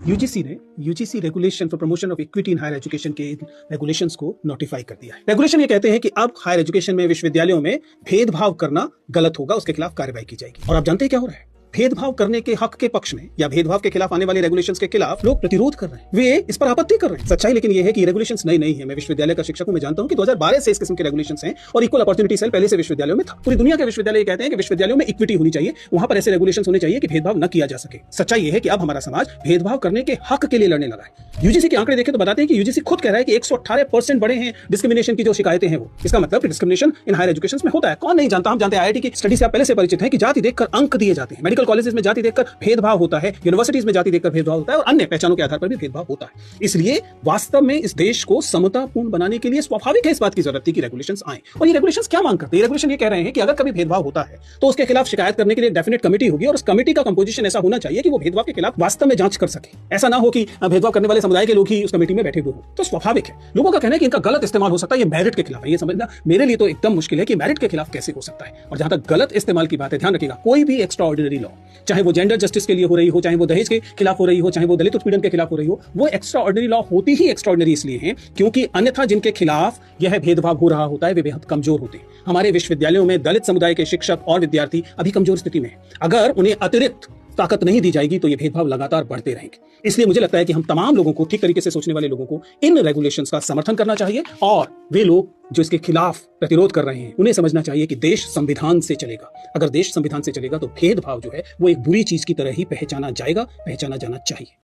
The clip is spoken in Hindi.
यूजीसी ने UGC regulation for promotion of equity in higher education के रेगुलेशंस को नोटिफाई कर दिया है। रेगुलेशन ये कहते हैं कि अब हायर एजुकेशन में विश्वविद्यालयों में भेदभाव करना गलत होगा, उसके खिलाफ कार्रवाई की जाएगी। और आप जानते हैं क्या हो रहा है? भेदभाव करने के हक के पक्ष में या भेदभाव के खिलाफ आने वाले रेगुलेशंस के खिलाफ लोग प्रतिरोध कर रहे हैं, वे इस पर आपत्ति कर रहे हैं। सच्चाई लेकिन यह है कि रेगुलेशंस नई नहीं है। मैं विश्वविद्यालय का शिक्षक हूं, मैं जानता हूं कि 2012 से इस किस्म के रेगुलेशंस हैं और इक्वल अपॉर्चुनिटी सेल पहले से विश्वविद्यालयों में था। पूरी दुनिया के विश्वविद्यालय कहते हैं कि विश्वविद्यालयों में इक्विटी होनी चाहिए, वहां पर ऐसे रेगुलेशंस होने चाहिए कि भेदभाव न किया जा सके। सच्चाई यह है कि अब हमारा समाज भेदभाव करने के हक के लिए लड़ने लगा है। यूजीसी के आंकड़े देखें तो बताते हैं कि यूजीसी खुद कह रहा है कि 118% बढ़े हैं डिस्क्रिमिनेशन की जो शिकायतें हैं वो। इसका मतलब डिस्क्रिमिनेशन इन हायर एजुकेशन में होता है। कौन नहीं जानता? हम जानते हैं, आईआईटी की स्टडी से आप पहले से परिचित हैं कि जाति देखकर अंक दिए जाते हैं, मेडिकल कॉलेजेस में जाति देखकर भेदभाव होता है, यूनिवर्सिटीज में जाति देखकर भेदभाव होता है और अन्य पहचानों के आधार पर भी भेदभाव होता है। इसलिए वास्तव में इस देश को समतापूर्ण बनाने के लिए स्वाभाविक है इस बात की जरूरत थी कि रेगुलेशंस आए। और ये रेगुलेशंस क्या मांग करते हैं? रेगुलेशन ये कह रहे हैं कि अगर कभी भेदभाव होता है तो उसके खिलाफ शिकायत करने के लिए डेफिनेट कमेटी होगी और उस कमेटी का कंपोजिशन ऐसा होना चाहिए कि वो भेदभाव के खिलाफ वास्तव में जांच कर सके। ऐसा ना हो कि भेदभाव करने वाले समुदाय के लोग ही उस कमेटी में बैठे हुए हो। तो स्वाभाविक है, लोगों का कहना है कि इनका गलत इस्तेमाल हो सकता है, ये मेरिट के खिलाफ है। ये समझना मेरे लिए तो एकदम मुश्किल है कि मेरिट के खिलाफ कैसे हो सकता है। और जहां तक गलत इस्तेमाल की बात है, ध्यान रखिएगा, कोई भी एक्स्ट्रा ऑर्डिनरी लॉ, चाहे वो जेंडर जस्टिस के लिए हो रही हो, चाहे वो दहेज के खिलाफ हो रही हो, चाहे वो दलित उत्पीड़न के खिलाफ हो रही हो, वो एक्स्ट्रा ऑर्डिनरी लॉ होती ही एक्स्ट्रा ऑर्डिनरी इसलिए है क्योंकि अन्यथा जिनके खिलाफ यह भेदभाव हो रहा होता है वे बेहद कमजोर होते हैं। हमारे विश्वविद्यालयों में दलित समुदाय के शिक्षक और विद्यार्थी अभी कमजोर स्थिति में हैं। अगर उन्हें अतिरिक्त ताकत नहीं दी जाएगी तो ये भेदभाव लगातार बढ़ते रहेंगे। इसलिए मुझे लगता है कि हम तमाम लोगों को, ठीक तरीके से सोचने वाले लोगों को, इन रेगुलेशंस का समर्थन करना चाहिए और वे लोग जो इसके खिलाफ प्रतिरोध कर रहे हैं उन्हें समझना चाहिए कि देश संविधान से चलेगा। अगर देश संविधान से चलेगा तो भेदभाव जो है वो एक बुरी चीज की तरह ही पहचाना जाएगा, पहचाना जाना चाहिए।